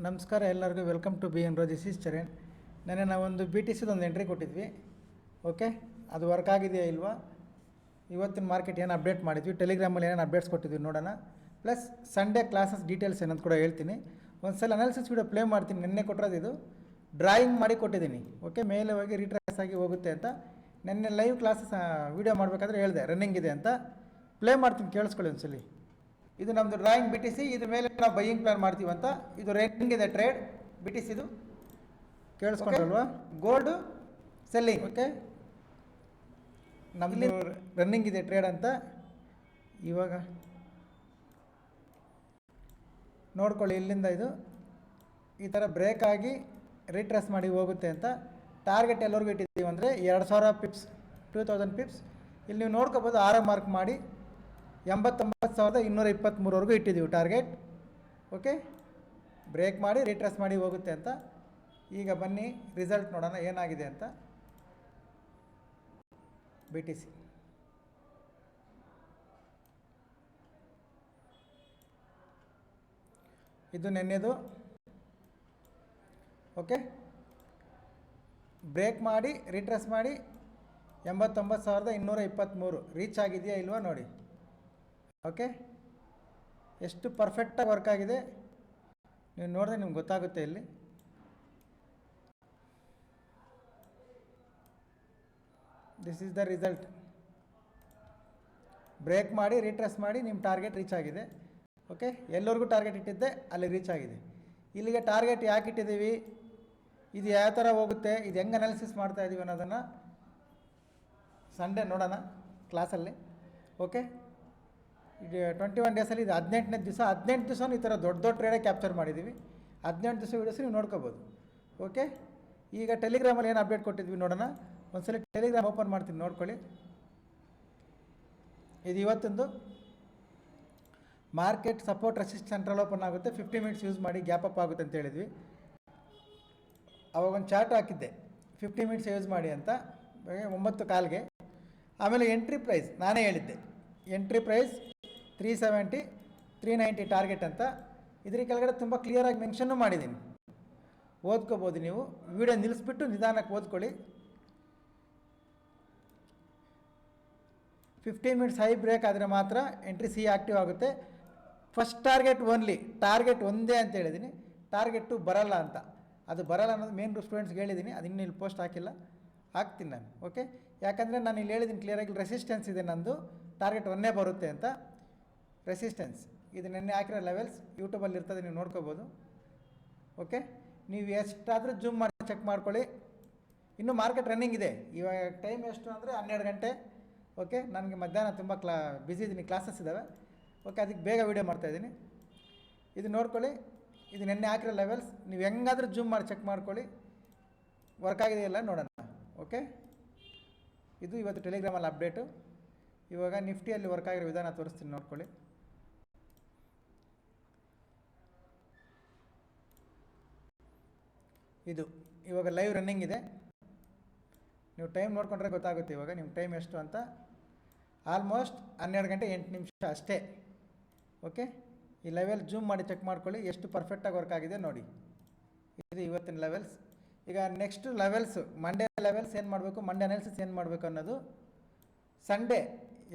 ನಮಸ್ಕಾರ ಎಲ್ಲರಿಗೂ, welcome to B N ರೋ. This is Charan. ನಾವೊಂದು ಬಿ ಟಿ ಸಿದು ಒಂದು ಎಂಟ್ರಿ ಕೊಟ್ಟಿದ್ವಿ. ಓಕೆ, ಅದು ವರ್ಕ್ ಆಗಿದೆಯಾ ಇಲ್ವಾ, ಇವತ್ತಿನ ಮಾರ್ಕೆಟ್ ಏನು ಅಪ್ಡೇಟ್ ಮಾಡಿದ್ವಿ, ಟೆಲಿಗ್ರಾಮಲ್ಲಿ ಏನೇನು ಅಪ್ಡೇಟ್ಸ್ ಕೊಟ್ಟಿದ್ವಿ ನೋಡೋಣ. ಪ್ಲಸ್ ಸಂಡೇ ಕ್ಲಾಸಸ್ ಡೀಟೇಲ್ಸ್ ಏನಂತ ಕೂಡ ಹೇಳ್ತೀನಿ. ಒಂದು ಸಲ ಅನಾಲಿಸಿಸ್ ವಿಡಿಯೋ ಪ್ಲೇ ಮಾಡ್ತೀನಿ. ನಿನ್ನೆ ಕೊಟ್ಟಿರೋದು ಇದು ಡ್ರಾಯಿಂಗ್ ಮಾಡಿ ಕೊಟ್ಟಿದ್ದೀನಿ. ಓಕೆ, ಮೇಲೆ ಹೋಗಿ ರೀಟ್ರೇಸ್ ಆಗಿ ಹೋಗುತ್ತೆ ಅಂತ. ನಿನ್ನೆ ಲೈವ್ ಕ್ಲಾಸಸ್ ವೀಡಿಯೋ ಮಾಡಬೇಕಾದ್ರೆ ಹೇಳಿದೆ ರನ್ನಿಂಗ್ ಇದೆ ಅಂತ. ಪ್ಲೇ ಮಾಡ್ತೀನಿ, ಕೇಳಿಸ್ಕೊಳ್ಳಿ ಒಂದ್ಸಲಿ. ಇದು ನಮ್ಮದು ಡ್ರಾಯಿಂಗ್ ಬಿ ಟಿ ಸಿ. ಇದ್ರ ಮೇಲೆ ನಾವು ಬೈಯಿಂಗ್ ಪ್ಲಾನ್ ಮಾಡ್ತೀವಿ ಅಂತ. ಇದು ರನ್ನಿಂಗ್ ಇದೆ ಟ್ರೇಡ್ ಬಿ ಟಿ ಸಿದು, ಕೇಳಿಸ್ಕೊಂಡ್ರಲ್ವಾ. Gold selling. ಓಕೆ, ನಮ್ಮದು ರನ್ನಿಂಗ್ ಇದೆ ಟ್ರೇಡ್ ಅಂತ. ಇವಾಗ ನೋಡ್ಕೊಳ್ಳಿ, ಇಲ್ಲಿಂದ ಇದು ಈ ಥರ ಬ್ರೇಕ್ ಆಗಿ ರೀಟ್ರೇಸ್ ಮಾಡಿ ಹೋಗುತ್ತೆ ಅಂತ. ಟಾರ್ಗೆಟ್ ಎಲ್ಲರಿಗೂ ಇಟ್ಟಿದ್ದೀವಿ ಅಂದರೆ 2000 ಪಿಪ್ಸ್, 2000 ಪಿಪ್ಸ್. ಇಲ್ಲಿ ನೀವು ನೋಡ್ಕೋಬೋದು, ಮಾರ್ಕ್ ಮಾಡಿ 89,223ವರೆಗೂ ಇಟ್ಟಿದ್ದೀವಿ ಟಾರ್ಗೆಟ್. ಓಕೆ, ಬ್ರೇಕ್ ಮಾಡಿ ರೀಟ್ರೇಸ್ ಮಾಡಿ ಹೋಗುತ್ತೆ ಅಂತ. ಈಗ ಬನ್ನಿ ರಿಸಲ್ಟ್ ನೋಡೋಣ ಏನಾಗಿದೆ ಅಂತ. ಬಿ ಟಿ ಸಿ ಇದು ನೆನ್ನೆದು. ಓಕೆ, ಬ್ರೇಕ್ ಮಾಡಿ ರೀಟ್ರೇಸ್ ಮಾಡಿ 89,223 ರೀಚ್ ಆಗಿದೆಯಾ ಇಲ್ವಾ ನೋಡಿ. ಓಕೆ, ಎಷ್ಟು ಪರ್ಫೆಕ್ಟಾಗಿ ವರ್ಕ್ ಆಗಿದೆ ನೀವು ನೋಡಿದ್ರೆ ನಿಮ್ಗೆ ಗೊತ್ತಾಗುತ್ತೆ. ಇಲ್ಲಿ this is the result. Break ಮಾಡಿ ರೀಟ್ರೇಸ್ ಮಾಡಿ ನಿಮ್ಮ ಟಾರ್ಗೆಟ್ ರೀಚ್ ಆಗಿದೆ. ಓಕೆ, ಎಲ್ಲರಿಗೂ ಟಾರ್ಗೆಟ್ ಇಟ್ಟಿದ್ದೆ ಅಲ್ಲಿ ರೀಚ್ ಆಗಿದೆ. ಇಲ್ಲಿಗೆ ಟಾರ್ಗೆಟ್ ಯಾಕೆ ಇಟ್ಟಿದ್ದೀವಿ, ಇದು ಯಾವ ಥರ ಹೋಗುತ್ತೆ, ಇದು ಹೆಂಗೆ ಅನಾಲಿಸಿಸ್ ಮಾಡ್ತಾ ಇದ್ದೀವಿ ಅನ್ನೋದನ್ನು ಸಂಡೇ ನೋಡೋಣ ಕ್ಲಾಸಲ್ಲಿ. ಓಕೆ, ಇದು 21 ಡೇಸಲ್ಲಿ ಇದು 18ನೇ ದಿವಸ. 18 ದಿವಸ ಈ ಥರ ದೊಡ್ಡ ದೊಡ್ಡ ಟ್ರೇಡೇ ಕ್ಯಾಪ್ಚರ್ ಮಾಡಿದ್ದೀವಿ. 18 ದಿವಸ ವೀಡಿಯೋಸ್ ನೀವು ನೋಡ್ಕೋಬೋದು. ಓಕೆ, ಈಗ ಟೆಲಿಗ್ರಾಮಲ್ಲಿ ಏನು ಅಪ್ಡೇಟ್ ಕೊಟ್ಟಿದ್ವಿ ನೋಡೋಣ. ಒಂದ್ಸಲ ಟೆಲಿಗ್ರಾಮ್ ಓಪನ್ ಮಾಡ್ತೀನಿ, ನೋಡ್ಕೊಳ್ಳಿ. ಇದು ಇವತ್ತೊಂದು market support resist central open ಆಗುತ್ತೆ, 50 ಮಿನಿಟ್ಸ್ ಯೂಸ್ ಮಾಡಿ ಗ್ಯಾಪ್ ಅಪ್ ಆಗುತ್ತೆ ಅಂತ ಹೇಳಿದ್ವಿ. ಅವಾಗೊಂದು ಚಾರ್ಟ್ ಹಾಕಿದ್ದೆ 50 ಮಿನಿಟ್ಸ್ ಯೂಸ್ ಮಾಡಿ ಅಂತ, 9:15ಗೆ. ಆಮೇಲೆ ಎಂಟ್ರಿ ಪ್ರೈಸ್ ನಾನೇ ಹೇಳಿದ್ದೆ, ಎಂಟ್ರಿ ಪ್ರೈಸ್ 370, 390 ಟಾರ್ಗೆಟ್ ಅಂತ. ಇದ್ರ ಕೆಳಗಡೆ ತುಂಬ ಕ್ಲಿಯರಾಗಿ ಮೆನ್ಷನ್ನು ಮಾಡಿದ್ದೀನಿ, ಓದ್ಕೋಬೋದು ನೀವು. ವಿಡಿಯೋ ನಿಲ್ಲಿಸ್ಬಿಟ್ಟು ನಿಧಾನಕ್ಕೆ ಓದ್ಕೊಳ್ಳಿ. 15 ಮಿನಿಟ್ಸ್ ಹೈ ಬ್ರೇಕ್ ಆದರೆ ಮಾತ್ರ ಎಂಟ್ರಿ ಸಿ ಆ್ಯಕ್ಟಿವ್ ಆಗುತ್ತೆ. ಫಸ್ಟ್ ಟಾರ್ಗೆಟ್ ಓನ್ಲಿ, ಟಾರ್ಗೆಟ್ ಒಂದೇ ಅಂತ ಹೇಳಿದ್ದೀನಿ. ಟಾರ್ಗೆಟು ಬರಲ್ಲ ಅಂತ, ಅದು ಬರಲ್ಲ ಅನ್ನೋದು ಮೇನ್ ಸ್ಟೂಡೆಂಟ್ಸ್ಗೆ ಹೇಳಿದ್ದೀನಿ. ಅದು ಇನ್ನೂ ಇಲ್ಲಿ ಪೋಸ್ಟ್ ಹಾಕ್ತೀನಿ ನಾನು. ಓಕೆ, ಯಾಕಂದರೆ ನಾನು ಇಲ್ಲಿ ಹೇಳಿದ್ದೀನಿ ಕ್ಲಿಯರಾಗಿ, ರೆಸಿಸ್ಟೆನ್ಸ್ ಇದೆ ನಂದು, ಟಾರ್ಗೆಟ್ ಒಂದೇ ಬರುತ್ತೆ ಅಂತ. ರೆಸಿಸ್ಟೆನ್ಸ್ ಇದು ನೆನ್ನೆ ಹಾಕಿರೋ ಲೆವೆಲ್ಸ್ ಯೂಟ್ಯೂಬಲ್ಲಿ ಇರ್ತದೆ, ನೀವು ನೋಡ್ಕೋಬೋದು. ಓಕೆ, ನೀವು ಎಷ್ಟಾದರೂ ಜೂಮ್ ಮಾಡಿ ಚೆಕ್ ಮಾಡ್ಕೊಳ್ಳಿ. ಇನ್ನೂ ಮಾರ್ಕೆಟ್ ರನ್ನಿಂಗ್ ಇದೆ. ಇವಾಗ ಟೈಮ್ ಎಷ್ಟು ಅಂದರೆ 12 ಗಂಟೆ. ಓಕೆ, ನನಗೆ ಮಧ್ಯಾಹ್ನ ತುಂಬ ಬ್ಯುಸಿ ಇದ್ದೀನಿ, ಕ್ಲಾಸಸ್ ಇದ್ದಾವೆ. ಓಕೆ, ಅದಕ್ಕೆ ಬೇಗ ವೀಡಿಯೋ ಮಾಡ್ತಾಯಿದ್ದೀನಿ. ಇದು ನೋಡ್ಕೊಳ್ಳಿ, ಇದು ನೆನ್ನೆ ಹಾಕಿರೋ ಲೆವೆಲ್ಸ್. ನೀವು ಹೆಂಗಾದರೂ ಜೂಮ್ ಮಾಡಿ ಚೆಕ್ ಮಾಡ್ಕೊಳ್ಳಿ, ವರ್ಕ್ ಆಗಿದೆಯಲ್ಲ ನೋಡೋಣ. ಓಕೆ, ಇದು ಇವತ್ತು ಟೆಲಿಗ್ರಾಮಲ್ಲಿ ಅಪ್ಡೇಟು. ಇವಾಗ ನಿಫ್ಟಿಯಲ್ಲಿ ವರ್ಕ್ ಆಗಿರೋ ವಿಧಾನ ತೋರಿಸ್ತೀನಿ, ನೋಡ್ಕೊಳ್ಳಿ. ಇದು ಇವಾಗ ಲೈವ್ ರನ್ನಿಂಗ್ ಇದೆ, ನೀವು ಟೈಮ್ ನೋಡ್ಕೊಂಡ್ರೆ ಗೊತ್ತಾಗುತ್ತೆ ಇವಾಗ ನಿಮ್ಮ ಟೈಮ್ ಎಷ್ಟು ಅಂತ. ಆಲ್ಮೋಸ್ಟ್ 12 ಗಂಟೆ 8 ನಿಮಿಷ ಅಷ್ಟೇ. ಓಕೆ, ಈ ಲೆವೆಲ್ ಜೂಮ್ ಮಾಡಿ ಚೆಕ್ ಮಾಡ್ಕೊಳ್ಳಿ, ಎಷ್ಟು ಪರ್ಫೆಕ್ಟಾಗಿ ವರ್ಕ್ ಆಗಿದೆ ನೋಡಿ. ಇದು ಇವತ್ತಿನ ಲೆವೆಲ್ಸ್. ಈಗ ನೆಕ್ಸ್ಟ್ ಲೆವೆಲ್ಸು ಮಂಡೇ ಲೆವೆಲ್ಸ್ ಏನು ಮಾಡಬೇಕು, ಮಂಡೇ ಅನಾಲಿಸಿಸ್ ಏನು ಮಾಡಬೇಕು ಅನ್ನೋದು ಸಂಡೇ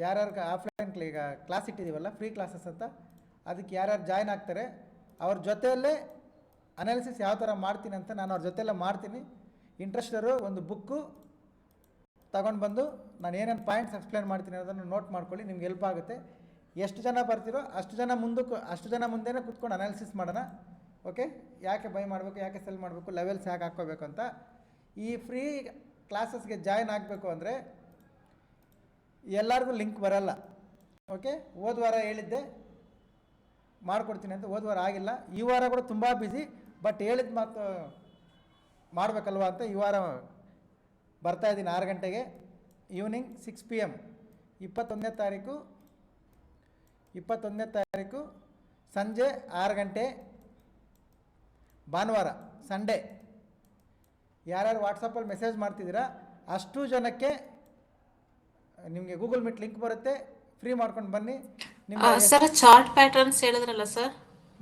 ಯಾರ್ಯಾರು ಆಫ್ಲೈನ್ ಈಗ ಕ್ಲಾಸ್ ಇಟ್ಟಿದ್ದೀವಲ್ಲ, ಫ್ರೀ ಕ್ಲಾಸಸ್ ಅಂತ, ಅದಕ್ಕೆ ಯಾರ್ಯಾರು ಜಾಯ್ನ್ ಆಗ್ತಾರೆ ಅವ್ರ ಜೊತೆಯಲ್ಲೇ ಅನಾಲಿಸಿಸ್ ಯಾವ ಥರ ಮಾಡ್ತೀನಿ ಅಂತ ನಾನು ಅವ್ರ ಜೊತೆಯಲ್ಲೇ ಮಾಡ್ತೀನಿ. ಇಂಟ್ರೆಸ್ಟರು ಒಂದು ಬುಕ್ಕು ತಗೊಂಡು ಬಂದು ನಾನು ಏನೇನು ಪಾಯಿಂಟ್ಸ್ ಎಕ್ಸ್ಪ್ಲೇನ್ ಮಾಡ್ತೀನಿ ಅದನ್ನು ನೋಟ್ ಮಾಡ್ಕೊಳ್ಳಿ, ನಿಮ್ಗೆ ಹೆಲ್ಪ್ ಆಗುತ್ತೆ. ಎಷ್ಟು ಜನ ಬರ್ತೀರೋ ಅಷ್ಟು ಜನ ಮುಂದೆನೇ ಕೂತ್ಕೊಂಡು ಅನಾಲಿಸಿಸ್ ಮಾಡೋಣ. ಓಕೆ, ಯಾಕೆ ಬೈ ಮಾಡಬೇಕು, ಯಾಕೆ ಸೆಲ್ ಮಾಡಬೇಕು, ಲೆವೆಲ್ಸ್ ಯಾಕೆ ಹಾಕ್ಕೋಬೇಕು ಅಂತ. ಈ ಫ್ರೀ ಕ್ಲಾಸಸ್ಗೆ ಜಾಯ್ನ್ ಆಗಬೇಕು ಅಂದರೆ ಎಲ್ಲರಿಗೂ ಲಿಂಕ್ ಬರಲ್ಲ. ಓಕೆ, ಹೋದ ವಾರ ಹೇಳಿದ್ದೆ ಮಾಡಿಕೊಡ್ತೀನಿ ಅಂತ, ಹೋದ ವಾರ ಆಗಿಲ್ಲ. ಈ ವಾರ ಕೂಡ ತುಂಬ ಬ್ಯುಸಿ, ಬಟ್ ಹೇಳಿದ ಮಾತು ಮಾಡಬೇಕಲ್ವ ಅಂತ ಈ ವಾರ ಬರ್ತಾಯಿದ್ದೀನಿ 6 ಗಂಟೆಗೆ, ಈವ್ನಿಂಗ್ 6 PM 21ನೇ ತಾರೀಕು ಸಂಜೆ 6 ಗಂಟೆ, ಭಾನುವಾರ ಸಂಡೇ. ಯಾರ್ಯಾರು ವಾಟ್ಸಪ್ಪಲ್ಲಿ ಮೆಸೇಜ್ ಮಾಡ್ತಿದ್ದೀರಾ ಅಷ್ಟು ಜನಕ್ಕೆ ನಿಮಗೆ ಗೂಗಲ್ ಮೀಟ್ ಲಿಂಕ್ ಬರುತ್ತೆ, ಫ್ರೀ ಮಾಡ್ಕೊಂಡು ಬನ್ನಿ. ಸರ್ ಚಾರ್ಟ್ ಪ್ಯಾಟರ್ನ್ಸ್ ಹೇಳಿದ್ರಲ್ಲ ಸರ್,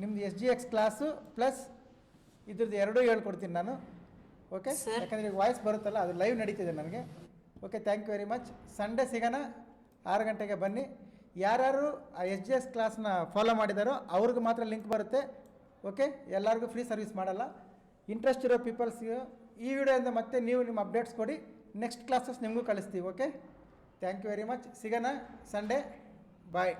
ನಿಮ್ದು SGX ಕ್ಲಾಸು ಪ್ಲಸ್ ಇದ್ರದ್ದು ಎರಡೂ ಹೇಳ್ಕೊಡ್ತೀನಿ ನಾನು. ಓಕೆ, ಯಾಕಂದರೆ ಈಗ ವಾಯ್ಸ್ ಬರುತ್ತಲ್ಲ, ಅದು ಲೈವ್ ನಡೀತಿದೆ ನನಗೆ. Okay, thank you very much. Sunday ಸಿಗೋಣ, 6 ಗಂಟೆಗೆ ಬನ್ನಿ. ಯಾರ್ಯಾರು ಆ SGS ಕ್ಲಾಸ್ನ ಫಾಲೋ ಮಾಡಿದಾರೋ ಅವ್ರಿಗೆ ಮಾತ್ರ ಲಿಂಕ್ ಬರುತ್ತೆ. ಓಕೆ, ಎಲ್ಲರಿಗೂ ಫ್ರೀ ಸರ್ವಿಸ್ ಮಾಡಲ್ಲ. ಇಂಟ್ರೆಸ್ಟ್ ಇರೋ ಪೀಪಲ್ಸ್ಗೆ ಈ ವಿಡಿಯೋಯಿಂದ ಮತ್ತೆ ನೀವು ನಿಮ್ಮ ಅಪ್ಡೇಟ್ಸ್ ಕೊಡಿ, ನೆಕ್ಸ್ಟ್ ಕ್ಲಾಸಸ್ ನಿಮಗೂ ಕಳಿಸ್ತೀವಿ. Okay, thank you very much. ಸಿಗೋಣ ಸಂಡೇ. ಬಾಯ್.